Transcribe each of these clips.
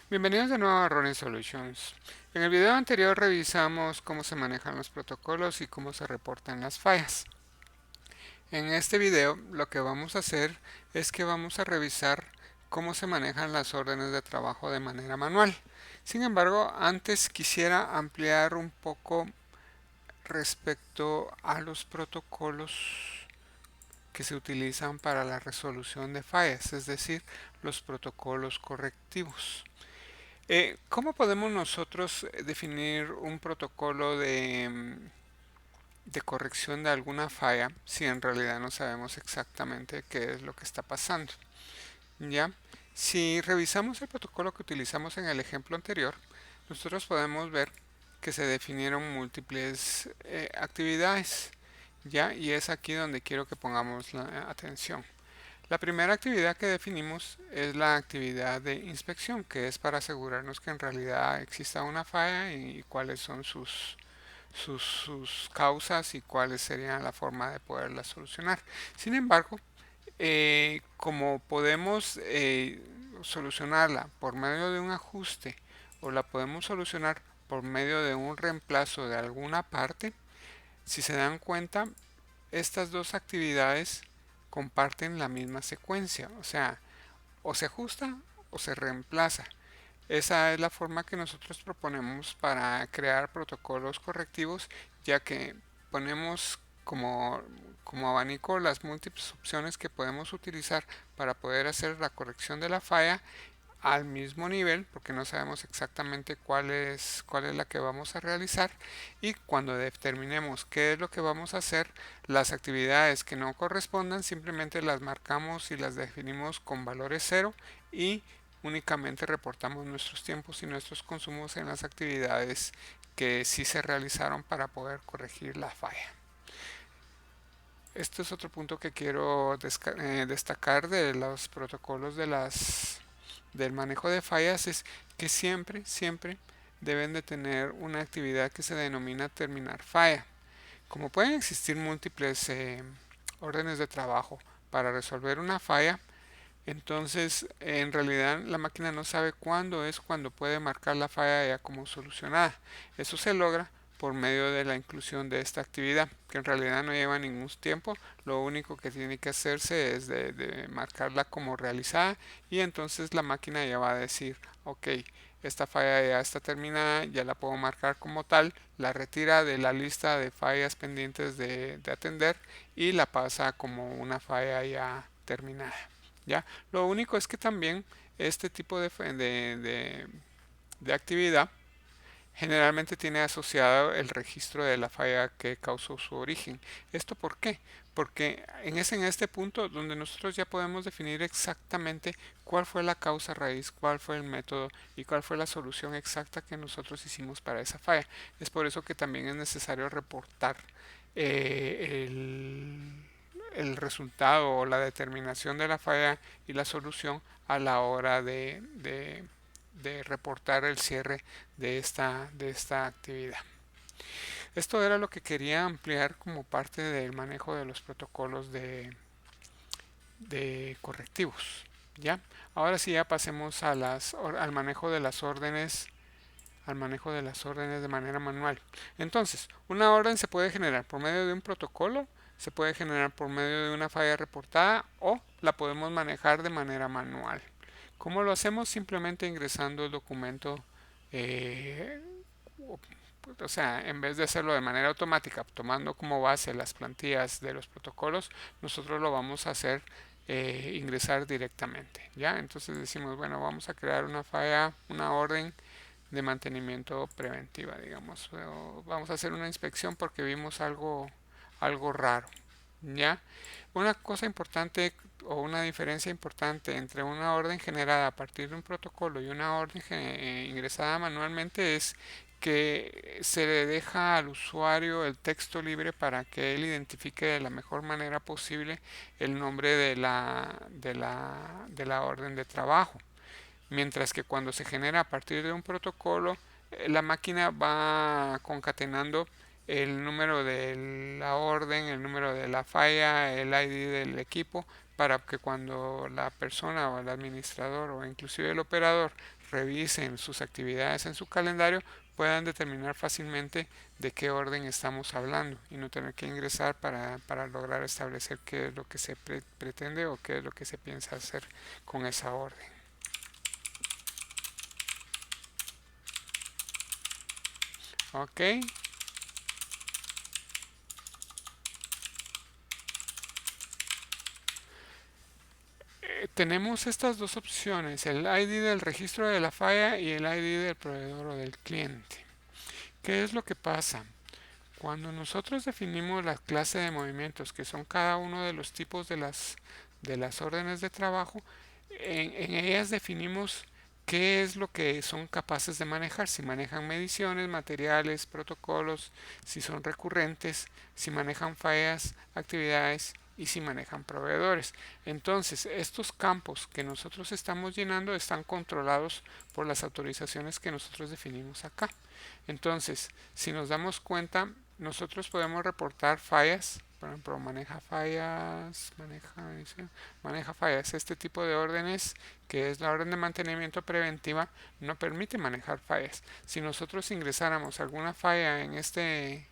Bienvenidos de nuevo a Running Solutions. En el video anterior revisamos cómo se manejan los protocolos y cómo se reportan las fallas. En este video lo que vamos a hacer es que vamos a revisar cómo se manejan las órdenes de trabajo de manera manual. Sin embargo, antes quisiera ampliar un poco respecto a los protocolos que se utilizan para la resolución de fallas, es decir, los protocolos correctivos. ¿Cómo podemos nosotros definir un protocolo de corrección de alguna falla si en realidad no sabemos exactamente qué es lo que está pasando? ¿Ya? Si revisamos el protocolo que utilizamos en el ejemplo anterior, nosotros podemos ver que se definieron múltiples actividades, ¿ya? Y es aquí donde quiero que pongamos la atención. La primera actividad que definimos es la actividad de inspección, que es para asegurarnos que en realidad exista una falla y cuáles son sus causas y cuáles serían la forma de poderla solucionar. Sin embargo, como podemos solucionarla por medio de un ajuste o la podemos solucionar por medio de un reemplazo de alguna parte, si se dan cuenta, estas dos actividades comparten la misma secuencia, o sea, o se ajusta o se reemplaza. Esa es la forma que nosotros proponemos para crear protocolos correctivos, ya que ponemos como abanico las múltiples opciones que podemos utilizar para poder hacer la corrección de la falla al mismo nivel, porque no sabemos exactamente cuál es la que vamos a realizar, y cuando determinemos qué es lo que vamos a hacer, las actividades que no correspondan simplemente las marcamos y las definimos con valores cero y únicamente reportamos nuestros tiempos y nuestros consumos en las actividades que sí se realizaron para poder corregir la falla. Este es otro punto que quiero destacar de los protocolos del manejo de fallas, es que siempre deben de tener una actividad que se denomina terminar falla. Como pueden existir múltiples órdenes de trabajo para resolver una falla, entonces en realidad la máquina no sabe cuándo es cuando puede marcar la falla ya como solucionada. Eso se logra por medio de la inclusión de esta actividad, que en realidad no lleva ningún tiempo. Lo único que tiene que hacerse es de marcarla como realizada, y entonces la máquina ya va a decir, ok, esta falla ya está terminada, ya la puedo marcar como tal, la retira de la lista de fallas pendientes de atender y la pasa como una falla ya terminada. ¿Ya? Lo único es que también este tipo de actividad generalmente tiene asociado el registro de la falla que causó su origen. ¿Esto por qué? Porque es en este punto donde nosotros ya podemos definir exactamente cuál fue la causa raíz, cuál fue el método y cuál fue la solución exacta que nosotros hicimos para esa falla. Es por eso que también es necesario reportar el resultado o la determinación de la falla y la solución a la hora de reportar el cierre de esta actividad. Esto era lo que quería ampliar como parte del manejo de los protocolos de correctivos. ¿Ya? Ahora sí ya pasemos al manejo de las órdenes de manera manual. Entonces, una orden se puede generar por medio de un protocolo, se puede generar por medio de una falla reportada o la podemos manejar de manera manual. ¿Cómo lo hacemos? Simplemente ingresando el documento, eh, o sea, en vez de hacerlo de manera automática, tomando como base las plantillas de los protocolos, nosotros lo vamos a hacer ingresar directamente. ¿Ya? Entonces decimos, bueno, vamos a crear una falla, una orden de mantenimiento preventiva, digamos. O vamos a hacer una inspección porque vimos algo raro. ¿Ya? Una cosa importante o una diferencia importante entre una orden generada a partir de un protocolo y una orden ingresada manualmente es que se le deja al usuario el texto libre para que él identifique de la mejor manera posible el nombre de la orden de trabajo. Mientras que cuando se genera a partir de un protocolo, la máquina va concatenando el número de la orden, el número de la falla, el ID del equipo, para que cuando la persona o el administrador o inclusive el operador revisen sus actividades en su calendario, puedan determinar fácilmente de qué orden estamos hablando y no tener que ingresar para lograr establecer qué es lo que se pretende o qué es lo que se piensa hacer con esa orden. Ok, tenemos estas dos opciones, el ID del registro de la falla y el ID del proveedor o del cliente. ¿Qué es lo que pasa? Cuando nosotros definimos la clase de movimientos, que son cada uno de los tipos de las órdenes de trabajo, en ellas definimos qué es lo que son capaces de manejar, si manejan mediciones, materiales, protocolos, si son recurrentes, si manejan fallas, actividades y si manejan proveedores. Entonces, estos campos que nosotros estamos llenando están controlados por las autorizaciones que nosotros definimos acá. Entonces, si nos damos cuenta, nosotros podemos reportar fallas, por ejemplo, maneja fallas. Este tipo de órdenes, que es la orden de mantenimiento preventiva, no permite manejar fallas. Si nosotros ingresáramos alguna falla en este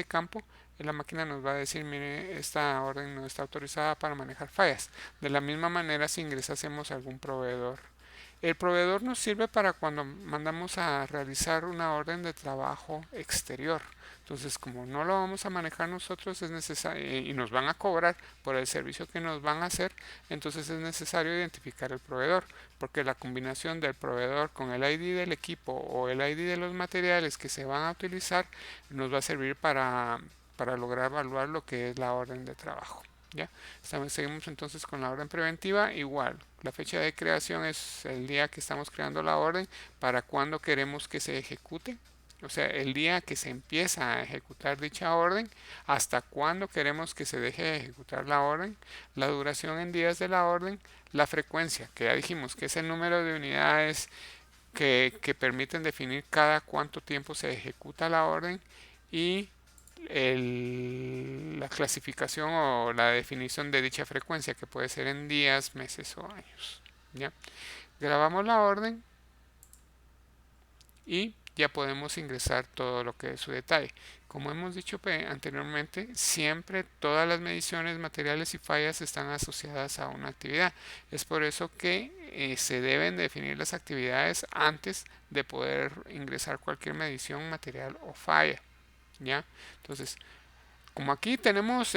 campo, la máquina nos va a decir, mire, esta orden no está autorizada para manejar fallas. De la misma manera, si ingresásemos algún proveedor. El proveedor nos sirve para cuando mandamos a realizar una orden de trabajo exterior. Entonces, como no lo vamos a manejar nosotros, es necesario y nos van a cobrar por el servicio que nos van a hacer, entonces es necesario identificar el proveedor, porque la combinación del proveedor con el ID del equipo o el ID de los materiales que se van a utilizar nos va a servir para lograr evaluar lo que es la orden de trabajo. ¿Ya? Seguimos entonces con la orden preventiva. Igual, la fecha de creación es el día que estamos creando la orden, para cuándo queremos que se ejecute, o sea, el día que se empieza a ejecutar dicha orden, hasta cuándo queremos que se deje de ejecutar la orden, la duración en días de la orden, la frecuencia, que ya dijimos que es el número de unidades que permiten definir cada cuánto tiempo se ejecuta la orden, y la clasificación o la definición de dicha frecuencia, que puede ser en días, meses o años. ¿Ya? Grabamos la orden y ya podemos ingresar todo lo que es su detalle. Como hemos dicho anteriormente, siempre todas las mediciones, materiales y fallas están asociadas a una actividad. Es por eso que se deben definir las actividades antes de poder ingresar cualquier medición, material o falla. ¿Ya? Entonces, como aquí tenemos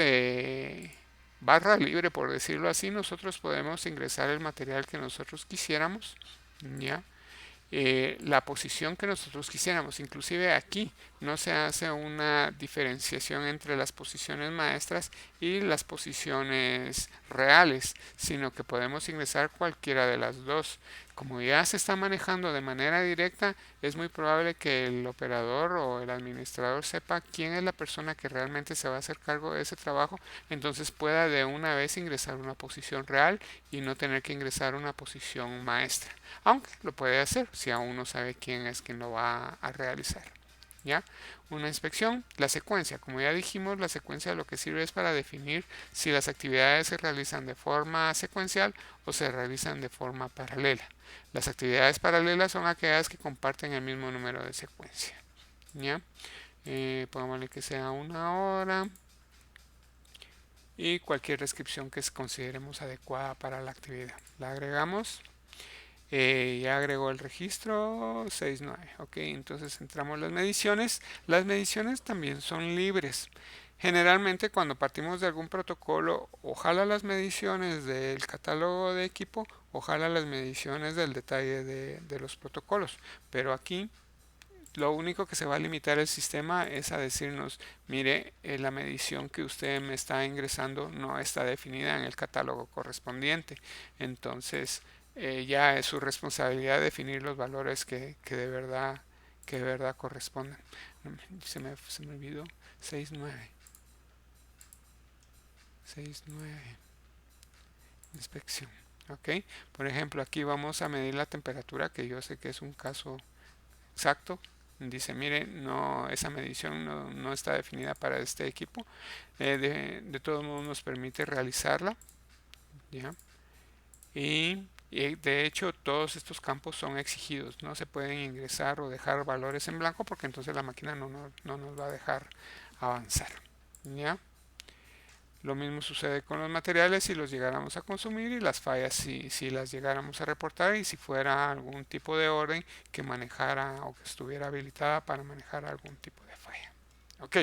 barra libre, por decirlo así, nosotros podemos ingresar el material que nosotros quisiéramos, ¿ya? La posición que nosotros quisiéramos. Inclusive aquí no se hace una diferenciación entre las posiciones maestras y las posiciones reales, sino que podemos ingresar cualquiera de las dos. Como ya se está manejando de manera directa, es muy probable que el operador o el administrador sepa quién es la persona que realmente se va a hacer cargo de ese trabajo, entonces pueda de una vez ingresar una posición real y no tener que ingresar una posición maestra, aunque lo puede hacer si aún no sabe quién es quien lo va a realizar. ¿Ya? Una inspección, la secuencia. Como ya dijimos, la secuencia lo que sirve es para definir si las actividades se realizan de forma secuencial o se realizan de forma paralela. Las actividades paralelas son aquellas que comparten el mismo número de secuencia. ¿Ya? Pongámosle que sea una hora y cualquier descripción que consideremos adecuada para la actividad. La agregamos. Ya agregó el registro 69. Ok, entonces entramos las mediciones. Las mediciones también son libres. Generalmente cuando partimos de algún protocolo, ojalá las mediciones del catálogo de equipo, ojalá las mediciones del detalle de los protocolos. Pero aquí lo único que se va a limitar el sistema es a decirnos, mire, la medición que usted me está ingresando no está definida en el catálogo correspondiente. Entonces, ya es su responsabilidad definir los valores que de verdad corresponden. Se me olvidó. 6.9. 6.9. Inspección. Ok. Por ejemplo, aquí vamos a medir la temperatura, que yo sé que es un caso exacto. Dice, mire, no, esa medición no está definida para este equipo. De todos modos nos permite realizarla. ¿ya? Y de hecho todos estos campos son exigidos, no se pueden ingresar o dejar valores en blanco porque entonces la máquina no nos va a dejar avanzar, ¿ya? Lo mismo sucede con los materiales si los llegáramos a consumir y las fallas si las llegáramos a reportar y si fuera algún tipo de orden que manejara o que estuviera habilitada para manejar algún tipo de falla. Ok,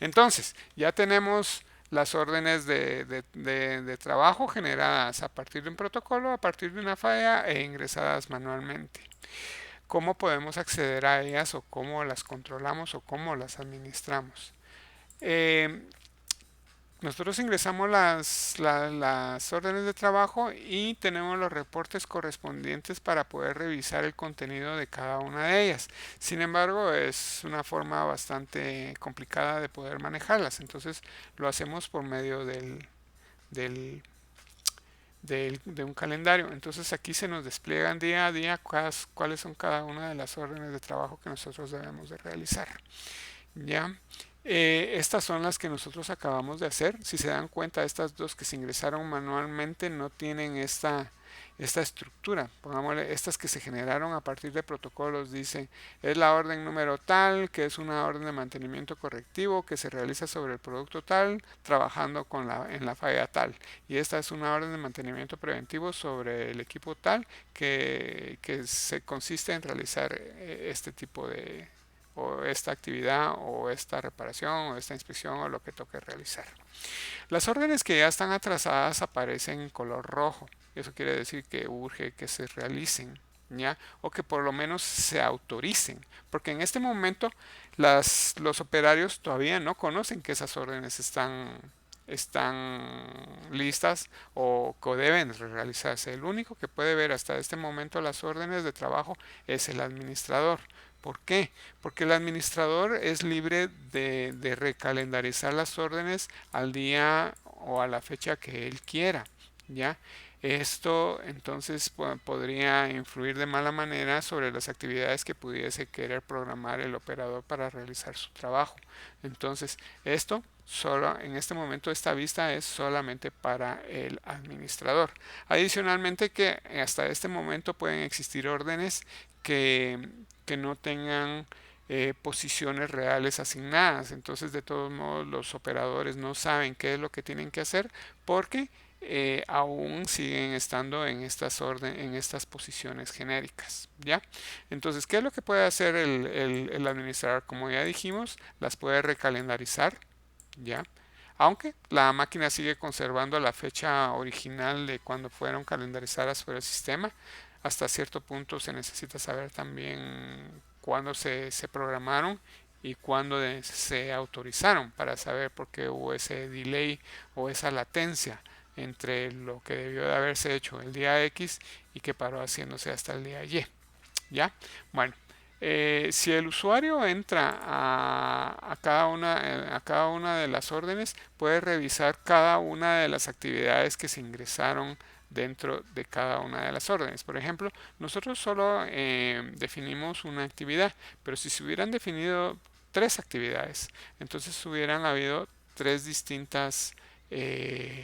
entonces ya tenemos las órdenes de trabajo generadas a partir de un protocolo, a partir de una falla e ingresadas manualmente. ¿Cómo podemos acceder a ellas o cómo las controlamos o cómo las administramos? Eh, Nosotros ingresamos las órdenes de trabajo y tenemos los reportes correspondientes para poder revisar el contenido de cada una de ellas. Sin embargo, es una forma bastante complicada de poder manejarlas. Entonces lo hacemos por medio del, de un calendario. Entonces aquí se nos despliegan día a día cuáles son cada una de las órdenes de trabajo que nosotros debemos de realizar. ¿Ya? Estas son las que nosotros acabamos de hacer. Si se dan cuenta, estas dos que se ingresaron manualmente no tienen esta estructura. Pongámosle, estas que se generaron a partir de protocolos, dice, es la orden número tal, que es una orden de mantenimiento correctivo que se realiza sobre el producto tal, trabajando en la falla tal. Y esta es una orden de mantenimiento preventivo sobre el equipo tal, que se consiste en realizar este tipo de o esta actividad o esta reparación o esta inspección o lo que toque realizar. Las órdenes que ya están atrasadas aparecen en color rojo. Eso quiere decir que urge que se realicen, ¿ya? O que por lo menos se autoricen. Porque en este momento los operarios todavía no conocen que esas órdenes están listas o que deben realizarse. El único que puede ver hasta este momento las órdenes de trabajo es el administrador. ¿Por qué? Porque el administrador es libre de recalendarizar las órdenes al día o a la fecha que él quiera, ¿ya? Esto entonces podría influir de mala manera sobre las actividades que pudiese querer programar el operador para realizar su trabajo. Entonces, esto solo en este momento esta vista es solamente para el administrador. Adicionalmente que hasta este momento pueden existir órdenes que, que no tengan posiciones reales asignadas. Entonces, de todos modos, los operadores no saben qué es lo que tienen que hacer porque aún siguen estando en estas posiciones genéricas, ¿ya? Entonces, ¿qué es lo que puede hacer el administrador? Como ya dijimos, las puede recalendarizar, ¿ya? Aunque la máquina sigue conservando la fecha original de cuando fueron calendarizadas por el sistema, hasta cierto punto se necesita saber también cuándo se programaron y cuándo se autorizaron para saber por qué hubo ese delay o esa latencia entre lo que debió de haberse hecho el día X y que paró haciéndose hasta el día Y. ¿Ya? Bueno, si el usuario entra a cada una de las órdenes, puede revisar cada una de las actividades que se ingresaron dentro de cada una de las órdenes. Por ejemplo, nosotros solo definimos una actividad, pero si se hubieran definido tres actividades, entonces hubieran habido tres distintas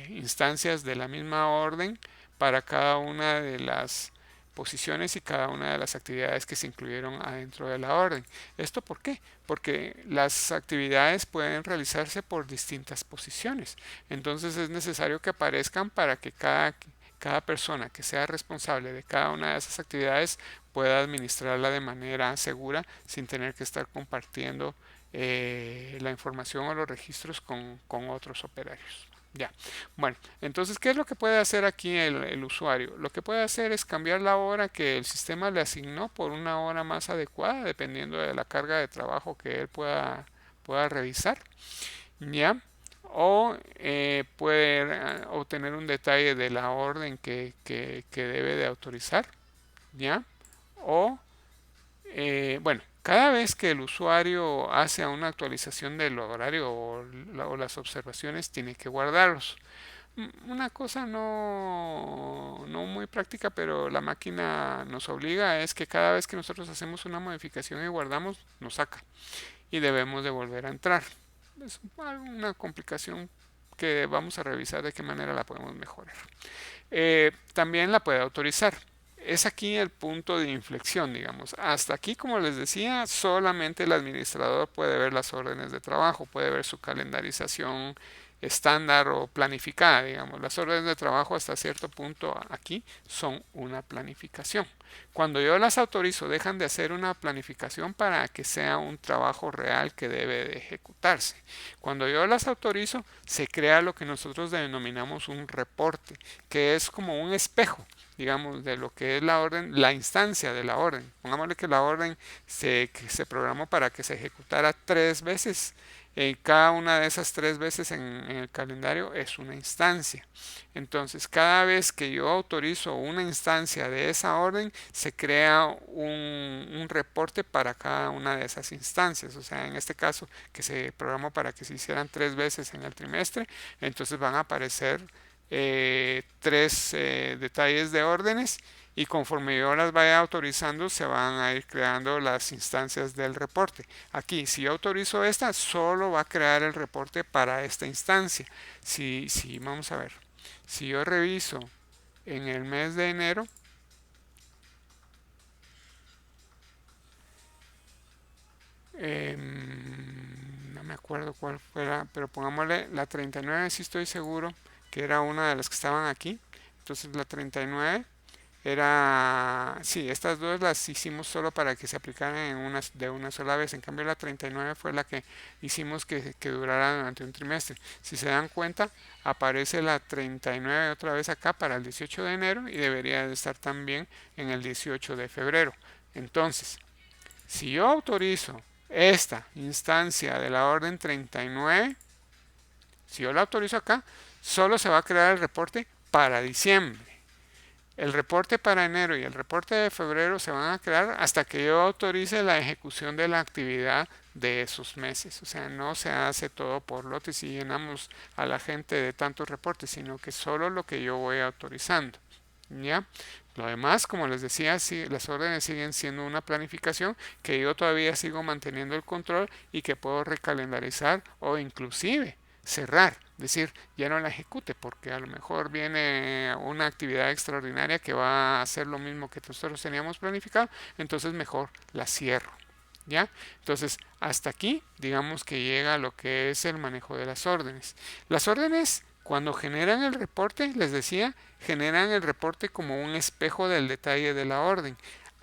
instancias de la misma orden para cada una de las posiciones y cada una de las actividades que se incluyeron adentro de la orden. ¿Esto por qué? Porque las actividades pueden realizarse por distintas posiciones. Entonces es necesario que aparezcan para que cada persona que sea responsable de cada una de esas actividades pueda administrarla de manera segura sin tener que estar compartiendo la información o los registros con otros operarios. Ya. Bueno, entonces, ¿qué es lo que puede hacer aquí el usuario? Lo que puede hacer es cambiar la hora que el sistema le asignó por una hora más adecuada, dependiendo de la carga de trabajo que él pueda revisar. ¿Ya? O puede obtener un detalle de la orden que debe de autorizar. ¿Ya? O bueno, cada vez que el usuario hace una actualización del horario o las observaciones, tiene que guardarlos. Una cosa no muy práctica, pero la máquina nos obliga es que cada vez que nosotros hacemos una modificación y guardamos, nos saca y debemos de volver a entrar. Es una complicación que vamos a revisar de qué manera la podemos mejorar. También la puede autorizar. Es aquí el punto de inflexión, digamos. Hasta aquí, como les decía, solamente el administrador puede ver las órdenes de trabajo, puede ver su calendarización estándar o planificada, digamos. Las órdenes de trabajo hasta cierto punto aquí son una planificación. Cuando yo las autorizo, dejan de hacer una planificación para que sea un trabajo real que debe de ejecutarse. Cuando yo las autorizo, se crea lo que nosotros denominamos un reporte, que es como un espejo, digamos, de lo que es la orden, la instancia de la orden. Pongámosle que la orden que se programó para que se ejecutara 3 veces. Cada una de esas 3 veces en el calendario es una instancia. Entonces, cada vez que yo autorizo una instancia de esa orden, se crea un reporte para cada una de esas instancias. O sea, en este caso, que se programó para que se hicieran 3 veces en el trimestre, entonces van a aparecer tres detalles de órdenes, y conforme yo las vaya autorizando se van a ir creando las instancias del reporte. Aquí, si yo autorizo esta, solo va a crear el reporte para esta instancia. Si vamos a ver, si yo reviso en el mes de enero, no me acuerdo cuál fuera, pero pongámosle la 39, sí estoy seguro que era una de las que estaban aquí. Entonces la 39 era, sí, estas dos las hicimos solo para que se aplicaran de una sola vez. En cambio la 39 fue la que hicimos que durara durante un trimestre. Si se dan cuenta, aparece la 39 otra vez acá para el 18 de enero y debería de estar también en el 18 de febrero. Entonces, si yo autorizo esta instancia de la orden 39, si yo la autorizo acá, solo se va a crear el reporte para diciembre. El reporte para enero y el reporte de febrero se van a crear hasta que yo autorice la ejecución de la actividad de esos meses. O sea, no se hace todo por lotes y llenamos a la gente de tantos reportes, sino que solo lo que yo voy autorizando. ¿Ya? Lo demás, como les decía, sí, las órdenes siguen siendo una planificación que yo todavía sigo manteniendo el control y que puedo recalendarizar o inclusive cerrar, decir, ya no la ejecute porque a lo mejor viene una actividad extraordinaria que va a hacer lo mismo que nosotros teníamos planificado, entonces mejor la cierro. ¿Ya? Entonces, hasta aquí, digamos que llega lo que es el manejo de las órdenes. Las órdenes, cuando generan el reporte, les decía, generan el reporte como un espejo del detalle de la orden.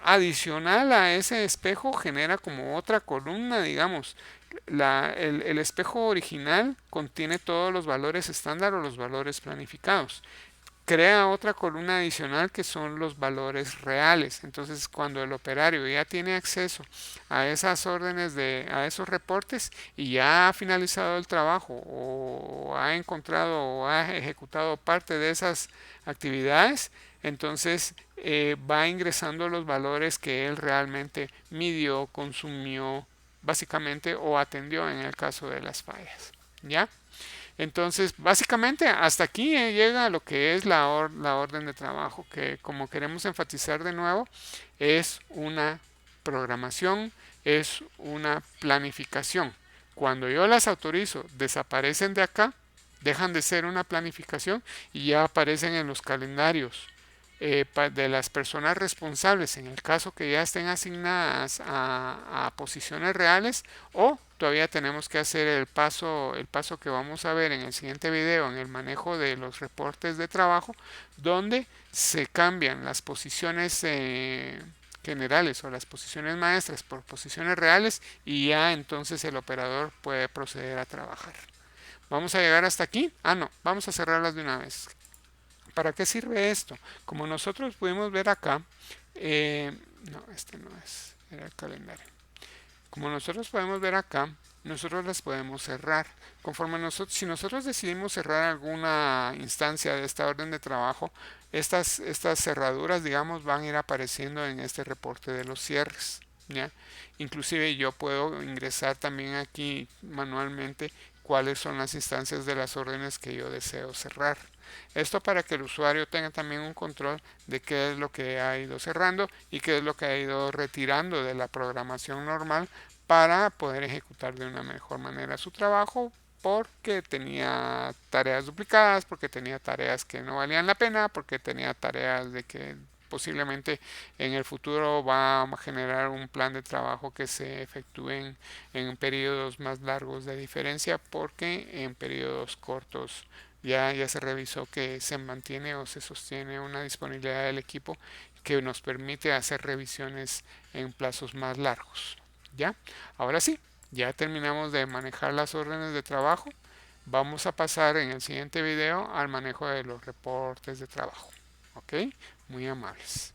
Adicional a ese espejo, genera como otra columna, digamos. El espejo original contiene todos los valores estándar o los valores planificados. Crea otra columna adicional que son los valores reales. Entonces, cuando el operario ya tiene acceso a esas órdenes a esos reportes y ya ha finalizado el trabajo o ha encontrado o ha ejecutado parte de esas actividades, entonces va ingresando los valores que él realmente midió, consumió, básicamente, o atendió en el caso de las fallas. ¿Ya? Entonces, básicamente, hasta aquí llega lo que es la orden de trabajo, que como queremos enfatizar de nuevo, es una programación, es una planificación. Cuando yo las autorizo, desaparecen de acá, dejan de ser una planificación y ya aparecen en los calendarios de las personas responsables, en el caso que ya estén asignadas a posiciones reales, o todavía tenemos que hacer el paso que vamos a ver en el siguiente video en el manejo de los reportes de trabajo, donde se cambian las posiciones generales o las posiciones maestras por posiciones reales y ya entonces el operador puede proceder a trabajar. Vamos a llegar hasta aquí. No, vamos a cerrarlas de una vez. ¿Para qué sirve esto? Como nosotros pudimos ver acá, no, este no es, era el calendario. Como nosotros podemos ver acá, nosotros las podemos cerrar. Conforme si nosotros decidimos cerrar alguna instancia de esta orden de trabajo, estas cerraduras, digamos, van a ir apareciendo en este reporte de los cierres. ¿Ya? Inclusive yo puedo ingresar también aquí manualmente cuáles son las instancias de las órdenes que yo deseo cerrar. Esto para que el usuario tenga también un control de qué es lo que ha ido cerrando y qué es lo que ha ido retirando de la programación normal para poder ejecutar de una mejor manera su trabajo porque tenía tareas duplicadas, porque tenía tareas que no valían la pena, porque tenía tareas de que posiblemente en el futuro va a generar un plan de trabajo que se efectúen en periodos más largos de diferencia, porque en periodos cortos ya se revisó que se mantiene o se sostiene una disponibilidad del equipo que nos permite hacer revisiones en plazos más largos. ¿Ya? Ahora sí, ya terminamos de manejar las órdenes de trabajo. Vamos a pasar en el siguiente video al manejo de los reportes de trabajo. ¿Ok? Muy amables.